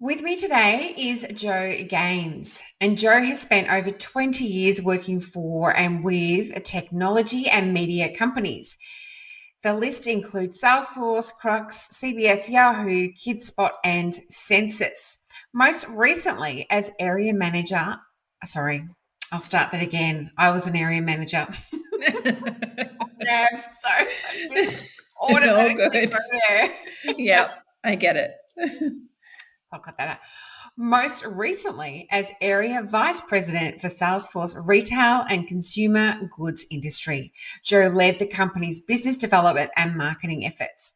With me today is Joe Gaines, and Joe has spent over 20 years working for and with technology and media companies. The list includes Salesforce, Krux, CBS, Yahoo, KidSpot, and Census. Most recently as area manager, sorry, I'll start that again. I was an area manager. There, so I just Oh, automatically good. go there. Yeah, I get it. I'll cut that out. Most recently as Area Vice President for Salesforce Retail and Consumer Goods Industry. Joe led the company's business development and marketing efforts.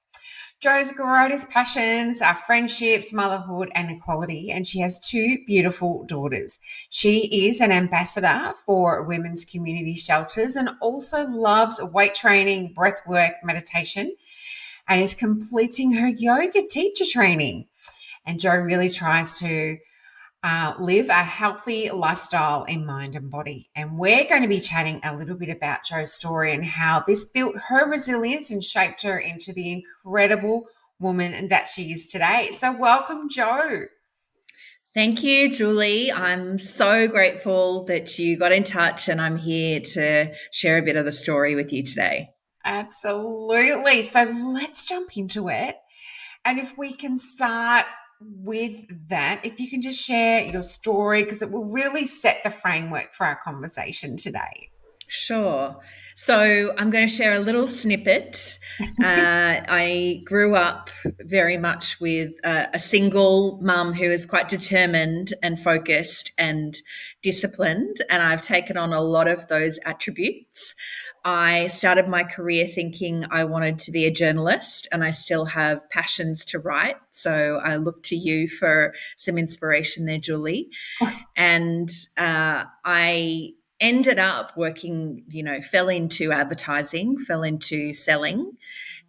Joe's greatest passions are friendships, motherhood, and equality, and she has two beautiful daughters. She is an ambassador for women's community shelters and also loves weight training, breathwork, meditation, and is completing her yoga teacher training. And Joe really tries to live a healthy lifestyle in mind and body. And we're going to be chatting a little bit about Joe's story and how this built her resilience and shaped her into the incredible woman that she is today. So, welcome, Joe. Thank you, Julie. I'm so grateful that you got in touch, and I'm here to share a bit of the story with you today. Absolutely. So, let's jump into it. And if we can start with that, if you can just share your story, because it will really set the framework for our conversation today. Sure. So I'm going to share a little snippet. I grew up very much with a single mum who is quite determined and focused and disciplined, and I've taken on a lot of those attributes. I started my career thinking I wanted to be a journalist, and I still have passions to write. So I look to you for some inspiration there, Julie. And I ended up working, fell into advertising, fell into selling,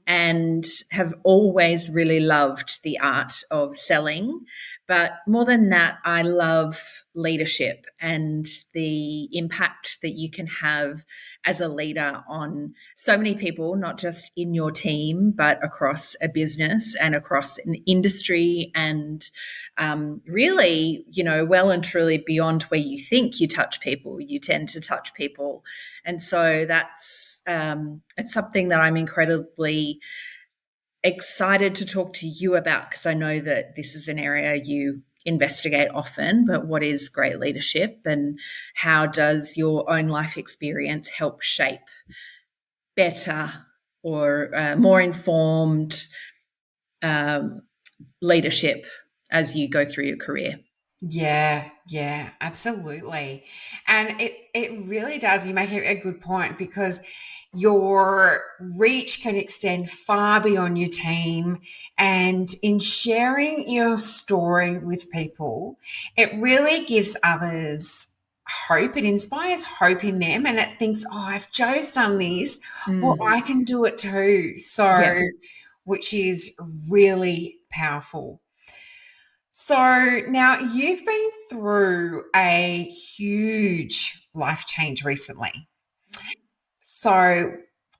and have always really loved the art of selling. But more than that, I love leadership and the impact that you can have as a leader on so many people, not just in your team, but across a business and across an industry and really, well and truly beyond where you think you touch people, you tend to touch people. And so that's it's something that I'm incredibly excited to talk to you about, because I know that this is an area you investigate often. But what is great leadership, and how does your own life experience help shape better or more informed leadership as you go through your career? Yeah, absolutely. And it really does. You make a good point, because your reach can extend far beyond your team. And in sharing your story with people, it really gives others hope. It inspires hope in them, and it thinks, oh, if Joe's done this, well, I can do it too. So, Yeah. which is really powerful. So now you've been through a huge life change recently. So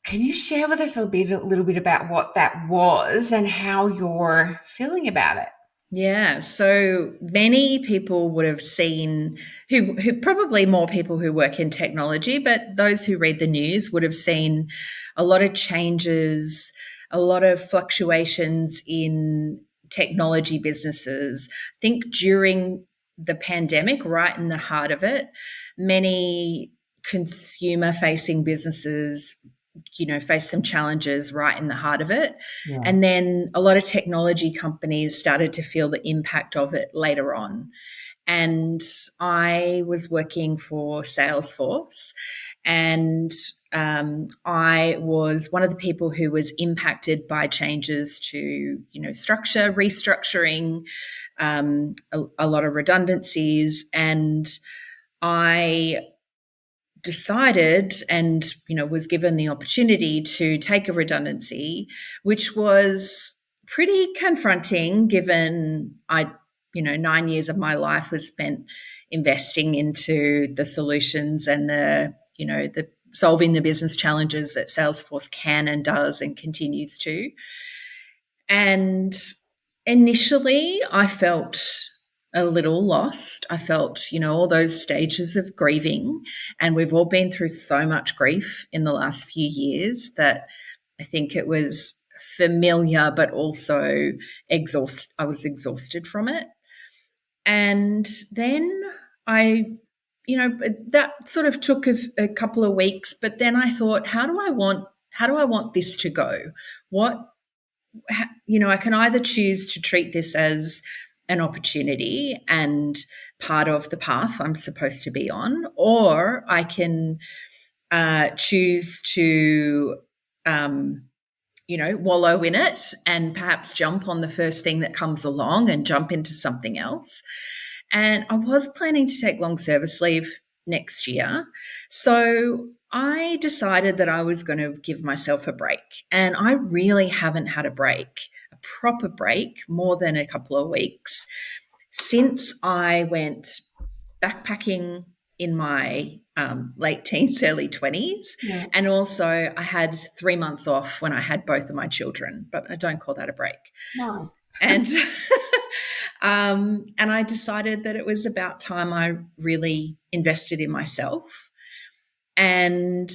can you share with us a little bit about what that was and how you're feeling about it? Yeah, so many people would have seen, who probably more people who work in technology, but those who read the news would have seen a lot of changes, a lot of fluctuations in technology businesses. I think during the pandemic, right in the heart of it, many consumer facing businesses faced some challenges right in the heart of it. Yeah. And then a lot of technology companies started to feel the impact of it later on. And I was working for Salesforce, and I was one of the people who was impacted by changes to, structure, restructuring, a lot of redundancies. And I decided and was given the opportunity to take a redundancy, which was pretty confronting, given 9 years of my life was spent investing into the solutions and the solving the business challenges that Salesforce can and does and continues to. And Initially, I felt a little lost. I felt, all those stages of grieving. And we've all been through so much grief in the last few years that I think it was familiar, but also I was exhausted from it. And then I, that sort of took a couple of weeks, but then I thought, how do I want this to go? What I can either choose to treat this as an opportunity and part of the path I'm supposed to be on, or I can choose to, wallow in it and perhaps jump on the first thing that comes along and jump into something else. And I was planning to take long service leave next year. So I decided that I was going to give myself a break. And I really haven't had a proper break, more than a couple of weeks since I went backpacking in my late teens, early 20s. Yeah. And also, I had 3 months off when I had both of my children, but I don't call that a break. No. And and I decided that it was about time I really invested in myself. And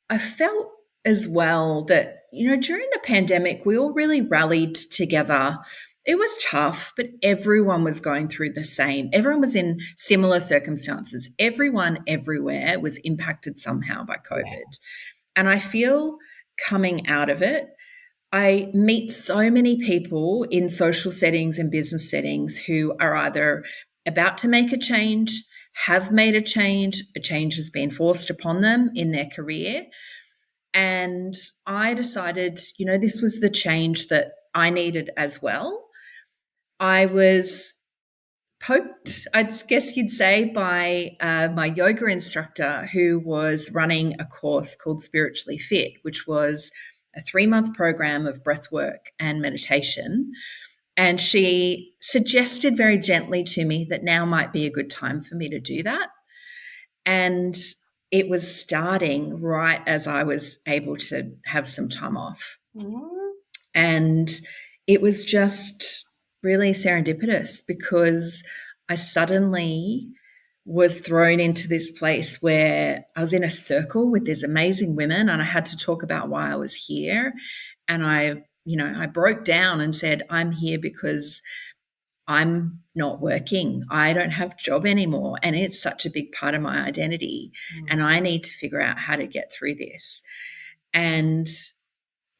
I felt as well that, during the pandemic, we all really rallied together. It was tough, but everyone was going through the same. Everyone was in similar circumstances. Everyone everywhere was impacted somehow by COVID. Yeah. And I feel coming out of it, I meet so many people in social settings and business settings who are either about to make a change, have made a change has been forced upon them in their career. And I decided, this was the change that I needed as well. I was poked, I guess you'd say, by my yoga instructor who was running a course called Spiritually Fit, which was a 3-month program of breathwork and meditation. And she suggested very gently to me that now might be a good time for me to do that. And it was starting right as I was able to have some time off. Mm. And it was just really serendipitous because I suddenly was thrown into this place where I was in a circle with these amazing women and I had to talk about why I was here. And I broke down and said, I'm here because I'm not working. I don't have a job anymore. And it's such a big part of my identity. And I need to figure out how to get through this. And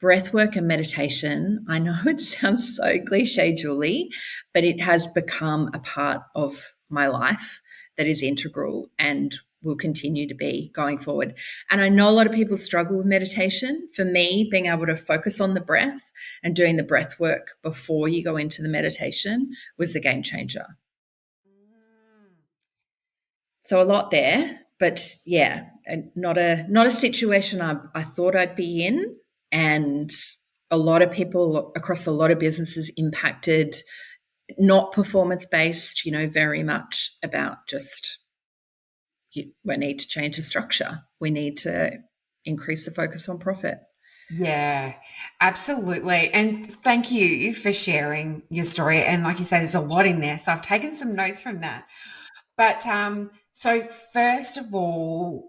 breathwork and meditation, I know it sounds so cliche, Julie, but it has become a part of my life that is integral and will continue to be going forward. And I know a lot of people struggle with meditation. For me, being able to focus on the breath and doing the breath work before you go into the meditation was the game changer. So a lot there, but yeah, not a situation I thought I'd be in. And a lot of people across a lot of businesses impacted, not performance-based, very much about just we need to change the structure. We need to increase the focus on profit. Yeah, absolutely. And thank you for sharing your story. And like you say, there's a lot in there. So I've taken some notes from that. But so first of all,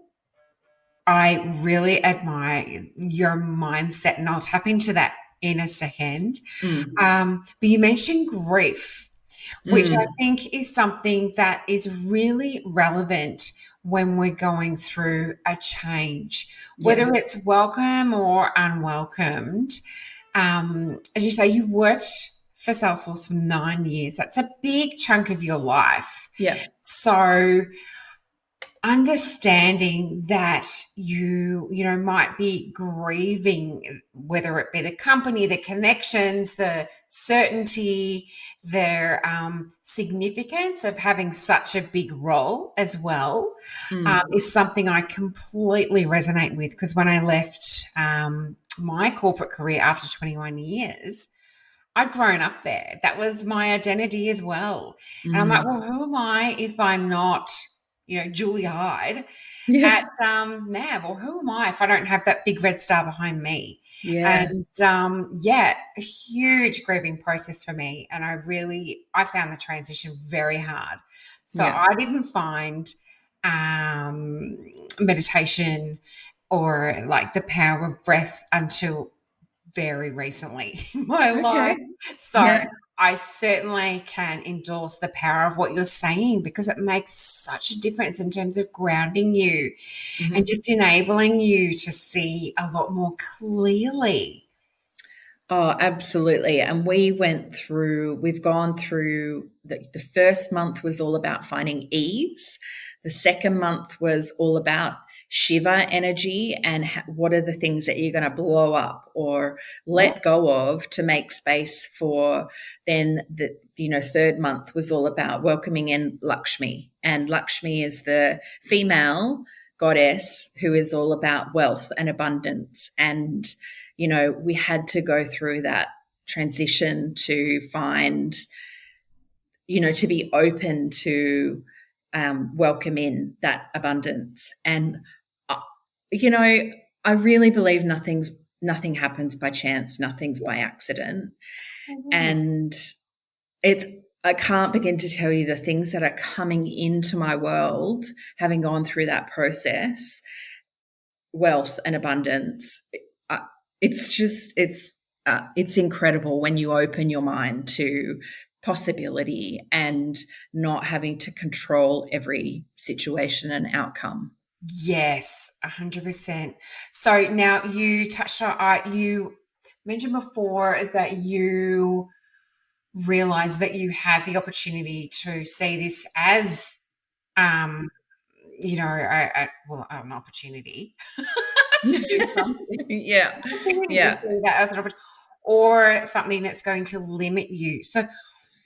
I really admire your mindset, and I'll tap into that in a second. But you mentioned grief, which I think is something that is really relevant when we're going through a change, whether it's welcome or unwelcomed. As you say, you worked for Salesforce for 9 years. That's a big chunk of your life. Yeah. So understanding that you might be grieving, whether it be the company, the connections, the certainty, their significance of having such a big role as well, is something I completely resonate with, because when I left my corporate career after 21 years, I'd grown up there. That was my identity as well. And I'm like, well, who am I if I'm not Julie Hyde at NAB, or who am I if I don't have that big red star behind me? Yeah. And yeah, a huge grieving process for me. And I found the transition very hard. So Yeah. I didn't find um, meditation or like the power of breath until very recently in my life. Okay. So Yeah. I certainly can endorse the power of what you're saying because it makes such a difference in terms of grounding you and Mhm. just enabling you to see a lot more clearly. Oh, absolutely. And we've gone through the first month was all about finding ease. The second month was all about Shiva energy and what are the things that you're going to blow up or Yeah. let go of to make space for. Then third month was all about welcoming in Lakshmi. And Lakshmi is the female goddess who is all about wealth and abundance. And we had to go through that transition to find, to be open to welcome in that abundance. And, uh, you know, I really believe nothing happens by chance, nothing's by accident. Mhm. And it's, I can't begin to tell you the things that are coming into my world, having gone through that process, wealth and abundance. Uh, it's incredible when you open your mind to possibility and not having to control every situation and outcome. Yes, 100%. So now you touched on, you mentioned before that you realized that you had the opportunity to see this as, um, an opportunity to do something. Yeah, Opportunity to yeah. see that as an opportunity or something that's going to limit you. So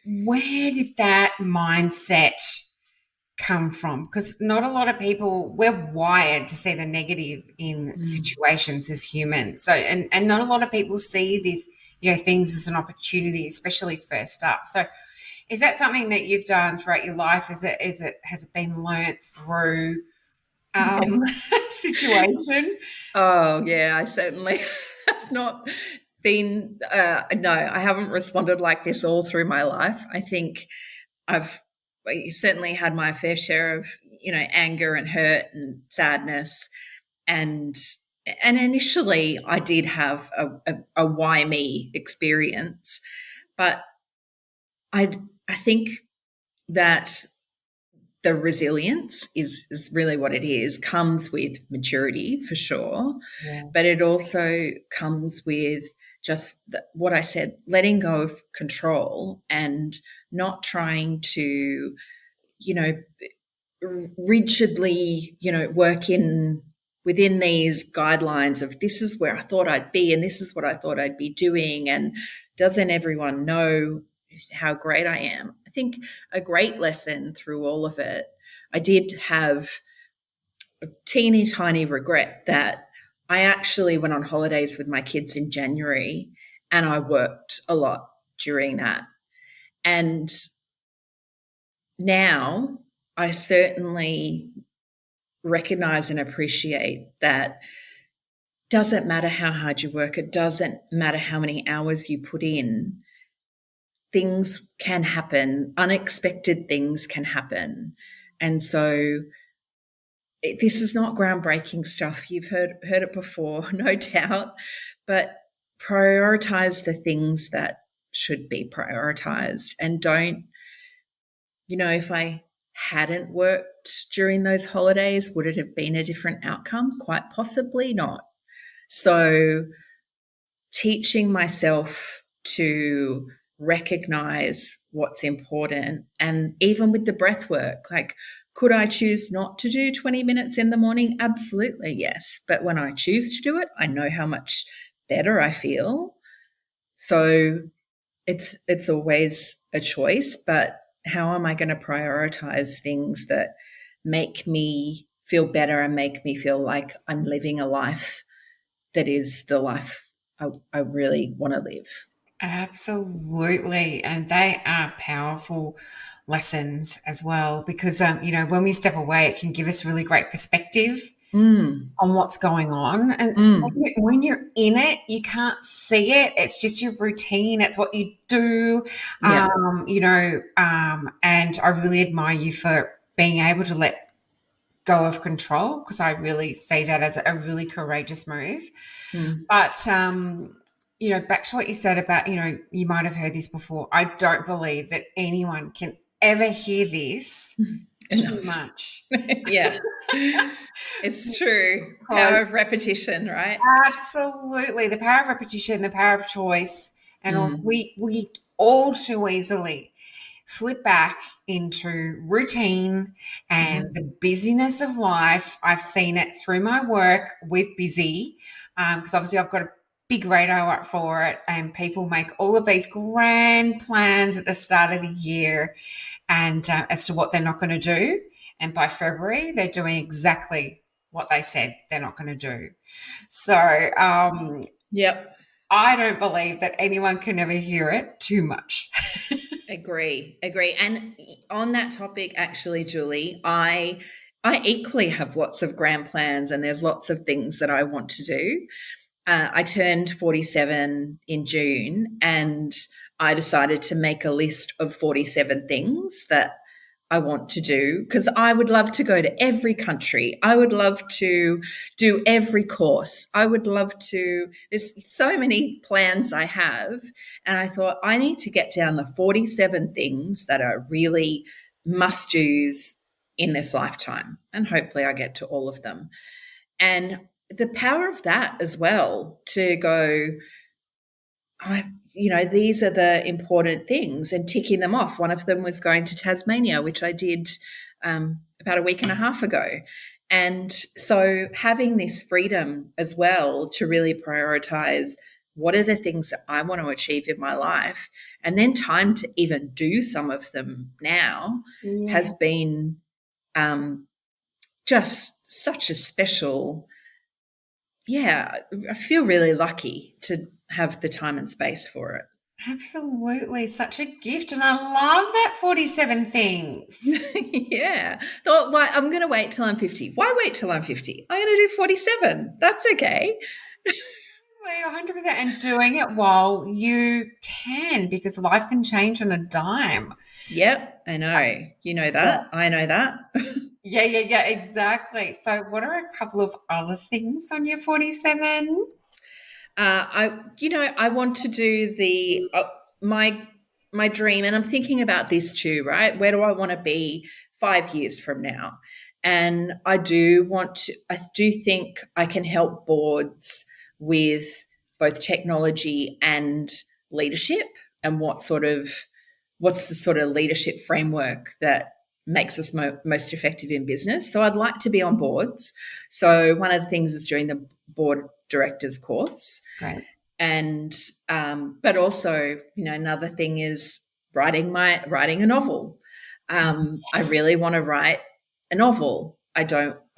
where did that mindset come from? Because not a lot of people, we're wired to see the negative in Mm. situations as humans. So and not a lot of people see these, things as an opportunity, especially first up. So is that something that you've done throughout your life? Has it been learnt through Yeah. situation? Oh, yeah, I certainly have not been, no, I haven't responded like this all through my life. I think I've certainly had my fair share of, anger and hurt and sadness. And and initially I did have a why me experience. But I think that the resilience is really what it is, comes with maturity for sure, Yeah. but it also comes with just what I said, letting go of control and not trying to, you know, rigidly, work in within these guidelines of this is where I thought I'd be and this is what I thought I'd be doing. And doesn't everyone know how great I am? I think a great lesson through all of it, I did have a teeny tiny regret that I actually went on holidays with my kids in January and I worked a lot during that. And now I certainly recognize and appreciate that doesn't matter how hard you work, it doesn't matter how many hours you put in, things can happen, unexpected things can happen. And so this is not groundbreaking stuff. You've heard it before, no doubt, but prioritize the things that should be prioritized and don't, if I hadn't worked during those holidays, would it have been a different outcome? Quite possibly not. So, teaching myself to recognize what's important, and even with the breath work, like, could I choose not to do 20 minutes in the morning? Absolutely, yes. But when I choose to do it, I know how much better I feel. So, it's always a choice, but how am I going to prioritize things that make me feel better and make me feel like I'm living a life that is the life I really want to live? Absolutely. And they are powerful lessons as well because, when we step away, it can give us really great perspective. on what's going on. And so when you're in it, you can't see it. It's just your routine. It's what you do. Yeah. And I really admire you for being able to let go of control, because I really see that as a really courageous move. But, back to what you said about, you might have heard this before. I don't believe that anyone can ever hear this too Enough. much. Yeah. It's true. Power of repetition, right? Absolutely. The power of repetition, the power of choice. And also we all too easily slip back into routine and the busyness of life. I've seen it through my work with busy, because obviously I've got a big radar up for it, and people make all of these grand plans at the start of the year and as to what they're not going to do. And by February, they're doing exactly what they said they're not going to do. So Yep. I don't believe that anyone can ever hear it too much. Agree. And on that topic, actually, Julie, I equally have lots of grand plans, and there's lots of things that I want to do. I turned 47 in June, and I decided to make a list of 47 things that I want to do, because I would love to go to every country. I would love to do every course. I would love to, there's so many plans I have. And I thought, I need to get down the 47 things that are really must do's in this lifetime. And hopefully I get to all of them. And the power of that as well, to go, these are the important things, and ticking them off. One of them was going to Tasmania, which I did about a week and a half ago. And so having this freedom as well to really prioritize what are the things that I want to achieve in my life, and then time to even do some of them now has been just such a special, I feel really lucky to have the time and space for it. Absolutely. Such a gift. And I love that 47 things. Yeah. Thought, why, I'm going to wait till I'm 50. Why wait till I'm 50? I'm going to do 47. That's okay. 100%. And doing it while you can, because life can change on a dime. Yep. I know. You know that. I know that. Yeah, exactly. So what are a couple of other things on your 47? I want to do the my dream, and I'm thinking about this too, right? Where do I want to be 5 years from now? And I do think I can help boards with both technology and leadership, and what's the sort of leadership framework that makes us most effective in business. So I'd like to be on boards. So one of the things is doing the board directors course. Great. And but also, another thing is writing a novel. I really want to write a novel. I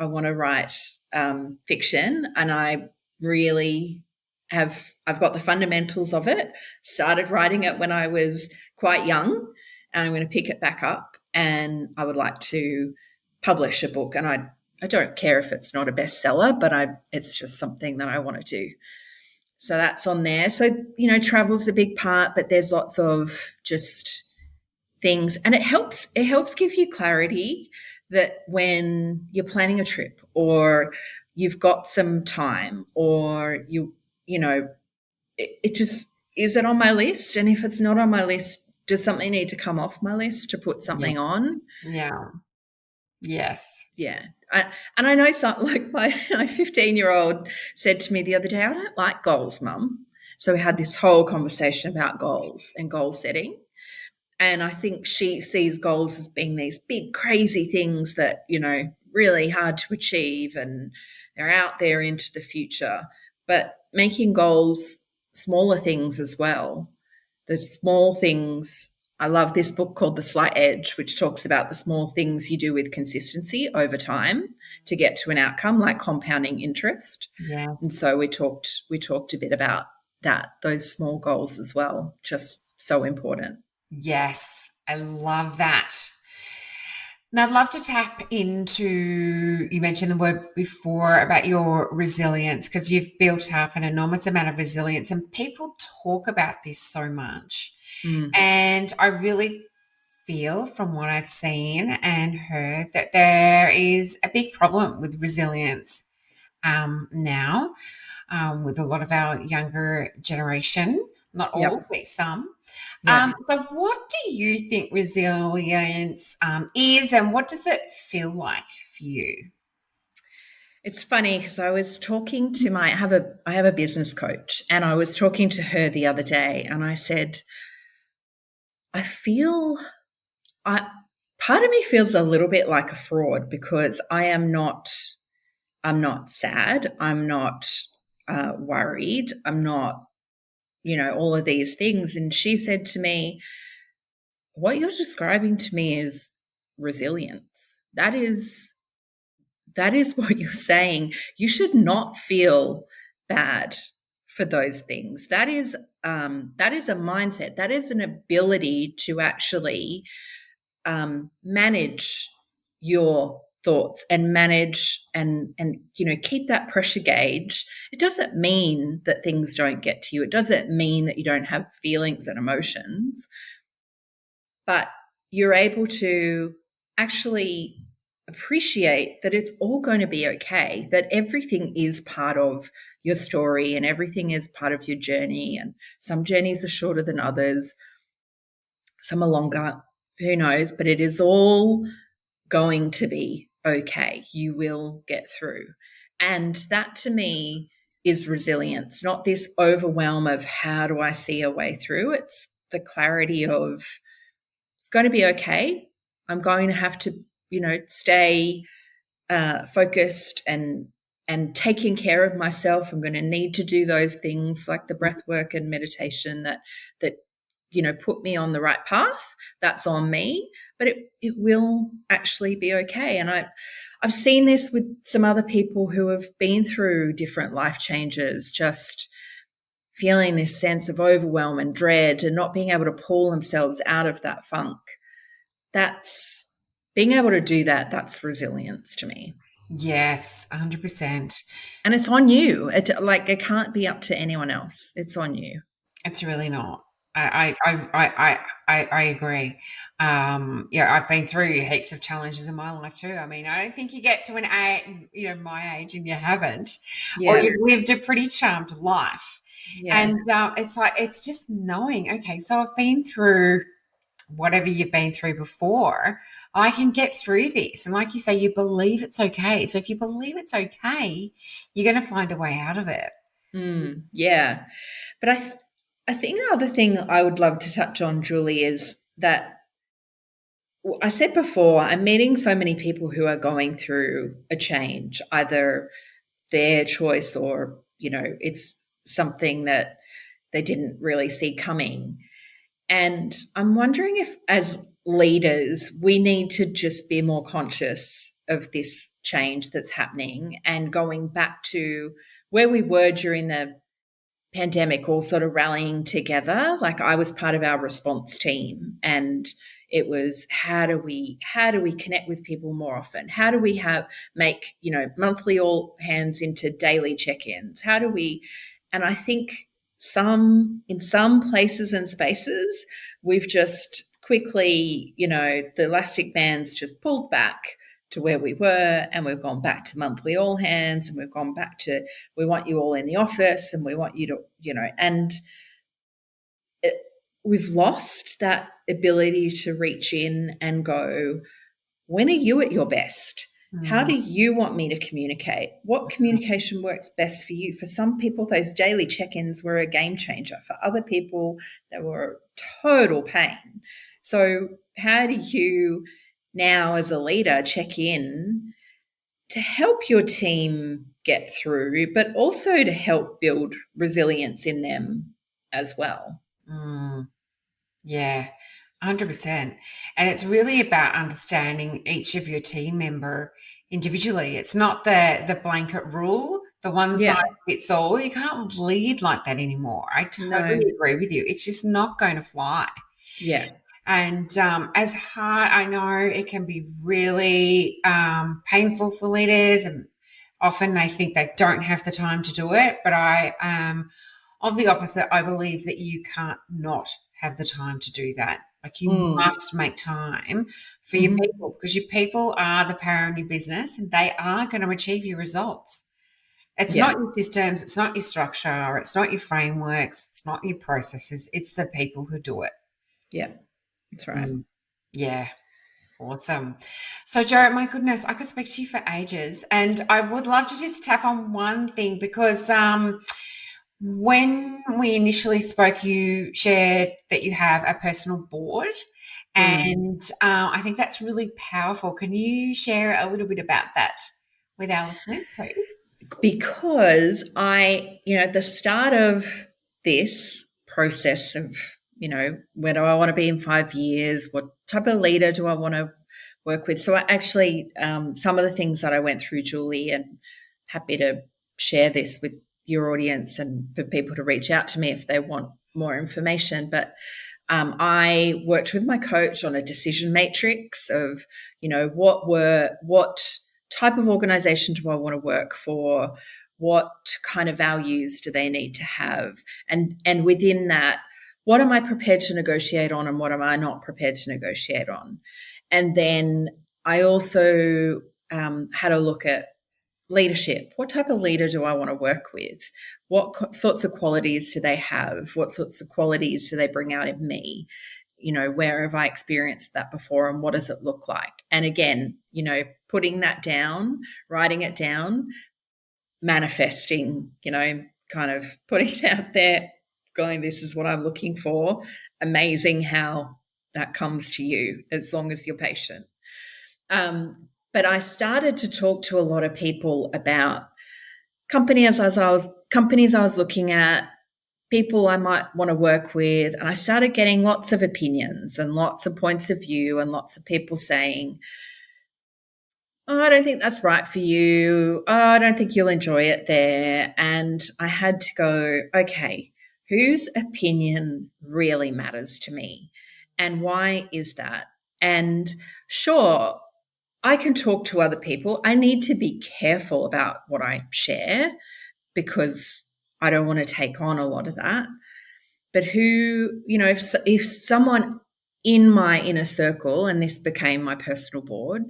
want to write fiction, and I've got the fundamentals of it. Started writing it when I was quite young, and I'm going to pick it back up, and I would like to publish a book. And I don't care if it's not a bestseller, but it's just something that I want to do. So that's on there. So, travel's a big part, but there's lots of just things, and it helps give you clarity that when you're planning a trip, or you've got some time, or it just, is it on my list? And if it's not on my list, does something need to come off my list to put something on? Yeah. Yes. Yeah. And I know something like my 15-year-old said to me the other day, I don't like goals, Mum. So we had this whole conversation about goals and goal setting. And I think she sees goals as being these big, crazy things that, really hard to achieve, and they're out there into the future. But making goals smaller things as well. The small things. I love this book called The Slight Edge, which talks about the small things you do with consistency over time to get to an outcome, like compounding interest. Yeah. And so we talked a bit about that, those small goals as well, just so important. Yes. I love that. And I'd love to tap into, you mentioned the word before about your resilience because you've built up an enormous amount of resilience and people talk about this so much. Mm, And I really feel from what I've seen and heard that there is a big problem with resilience now with a lot of our younger generation, not all, yep. but some. Yeah. So, what do you think resilience is, and what does it feel like for you? It's funny because I was talking to I have a business coach, and I was talking to her the other day, and I said, I feel I part of me feels a little bit like a fraud because I'm not sad, I'm not worried, I'm not, all of these things. And she said to me, what you're describing to me is resilience. That is what you're saying. You should not feel bad for those things. That is a mindset. That is an ability to actually manage your thoughts and manage and keep that pressure gauge. It doesn't mean that things don't get to you. It doesn't mean that you don't have feelings and emotions, but you're able to actually appreciate that it's all going to be okay, that everything is part of your story and everything is part of your journey. And some journeys are shorter than others, some are longer, who knows, but it is all going to be okay. You will get through. And that to me is resilience, not this overwhelm of how do I see a way through. It's the clarity of it's going to be okay. I'm going to have to, stay focused and taking care of myself. I'm going to need to do those things like the breath work and meditation that put me on the right path. That's on me, but it will actually be okay. And I've seen this with some other people who have been through different life changes, just feeling this sense of overwhelm and dread and not being able to pull themselves out of that funk. That's being able to do that. That's resilience to me. Yes, 100%. And it's on you. It can't be up to anyone else. It's on you. It's really not. I agree. Yeah, I've been through heaps of challenges in my life too. I mean, I don't think you get to an age, my age, and you haven't, or Yeah. you've lived a pretty charmed life. Yeah. And it's like it's just knowing. Okay, so I've been through whatever you've been through before. I can get through this, and like you say, you believe it's okay. So if you believe it's okay, you're going to find a way out of it. Yeah. But I think the other thing I would love to touch on, Julie, is that I said before, I'm meeting so many people who are going through a change, either their choice or, it's something that they didn't really see coming. And I'm wondering if, as leaders, we need to just be more conscious of this change that's happening and going back to where we were during the pandemic, all sort of rallying together. Like I was part of our response team, and it was how do we connect with people more often? How do we make monthly all hands into daily check-ins? How do we? And I think in some places and spaces we've just quickly, the elastic bands just pulled back to where we were, and we've gone back to monthly all hands, and we've gone back to we want you all in the office, and we want you to, and it, we've lost that ability to reach in and go, when are you at your best? How Mm. do you want me to communicate? What communication works best for you? For some people, those daily check ins were a game changer. For other people, they were total pain. So, how do you now, as a leader, check in to help your team get through, but also to help build resilience in them as well? Mm. Yeah, 100%. And it's really about understanding each of your team member individually. It's not the blanket rule, the one size Yeah, fits all. You can't lead like that anymore. I no, totally agree with you. It's just not going to fly. yeah, And as hard, I know it can be really painful for leaders, and often they think they don't have the time to do it. But I am of the opposite. I believe that you can't not have the time to do that. Like you Mm. must make time for your Mhm. people, because your people are the power in your business and they are going to achieve your results. It's not Yeah. your systems, it's not your structure, it's not your frameworks, it's not your processes, it's the people who do it. Yeah. That's right. Mm. Yeah, awesome. So, Joe, my goodness, I could speak to you for ages, and I would love to just tap on one thing because when we initially spoke, you shared that you have a personal board, Mm. and I think that's really powerful. Can you share a little bit about that with our listeners, please? Because at the start of this process of, where do I want to be in 5 years? What type of leader do I want to work with? So I actually, some of the things that I went through, Julie, and happy to share this with your audience and for people to reach out to me if they want more information. But I worked with my coach on a decision matrix of, what type of organization do I want to work for? What kind of values do they need to have? And within that, what am I prepared to negotiate on and what am I not prepared to negotiate on? And then I also had a look at leadership. What type of leader do I want to work with? What sorts of qualities do they have? What sorts of qualities do they bring out in me? Where have I experienced that before and what does it look like? And again, putting that down, writing it down, manifesting, kind of putting it out there, going, this is what I'm looking for. Amazing how that comes to you as long as you're patient. But I started to talk to a lot of people about companies I was looking at, people I might want to work with, and I started getting lots of opinions and lots of points of view and lots of people saying, "Oh, I don't think that's right for you. Oh, I don't think you'll enjoy it there." And I had to go, okay, whose opinion really matters to me? And why is that? And sure, I can talk to other people. I need to be careful about what I share because I don't want to take on a lot of that. But if someone in my inner circle, and this became my personal board,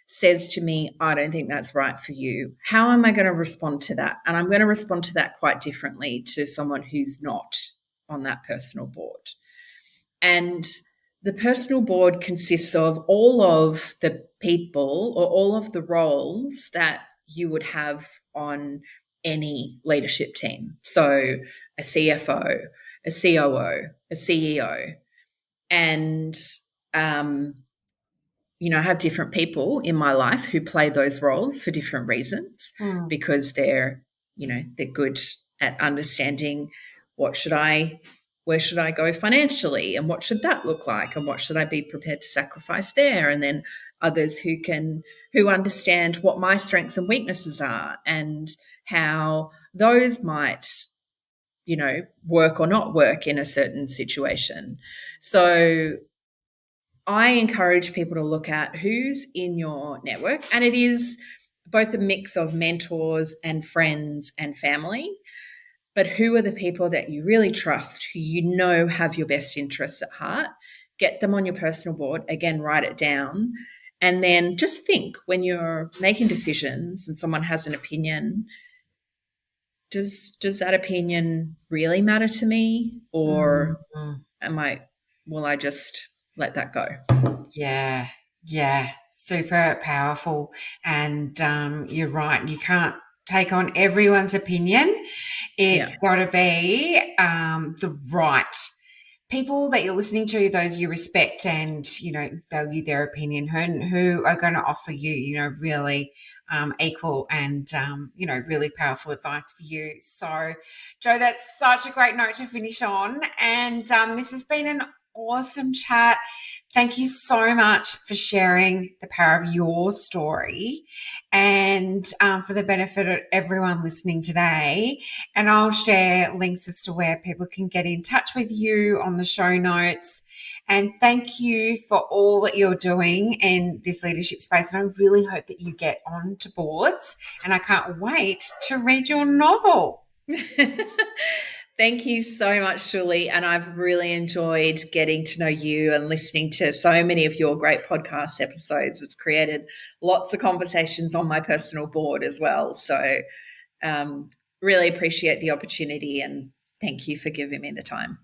says to me, I don't think that's right for you, how am I going to respond to that? And I'm going to respond to that quite differently to someone who's not on that personal board. And the personal board consists of all of the people or all of the roles that you would have on any leadership team. So a CFO, a COO, a CEO. And, I have different people in my life who play those roles for different reasons Mm. because they're good at understanding what should I where should I go financially and what should that look like and what should I be prepared to sacrifice there, and then others who understand what my strengths and weaknesses are and how those might work or not work in a certain situation. So I encourage people to look at who's in your network, and it is both a mix of mentors and friends and family, but who are the people that you really trust, who have your best interests at heart. Get them on your personal board. Again, write it down. And then just think when you're making decisions and someone has an opinion, does that opinion really matter to me? Or Mm. will I just let that go? Yeah, yeah, super powerful. And you're right, you can't take on everyone's opinion. Yeah. It's got to be the right people that you're listening to, those you respect and, value their opinion, who are going to offer you, really equal and, really powerful advice for you. So, Joe, that's such a great note to finish on. And this has been an awesome chat. Thank you so much for sharing the power of your story and for the benefit of everyone listening today. And I'll share links as to where people can get in touch with you on the show notes. And thank you for all that you're doing in this leadership space. And I really hope that you get onto boards. And I can't wait to read your novel. Thank you so much, Julie. And I've really enjoyed getting to know you and listening to so many of your great podcast episodes. It's created lots of conversations on my personal board as well. So really appreciate the opportunity and thank you for giving me the time.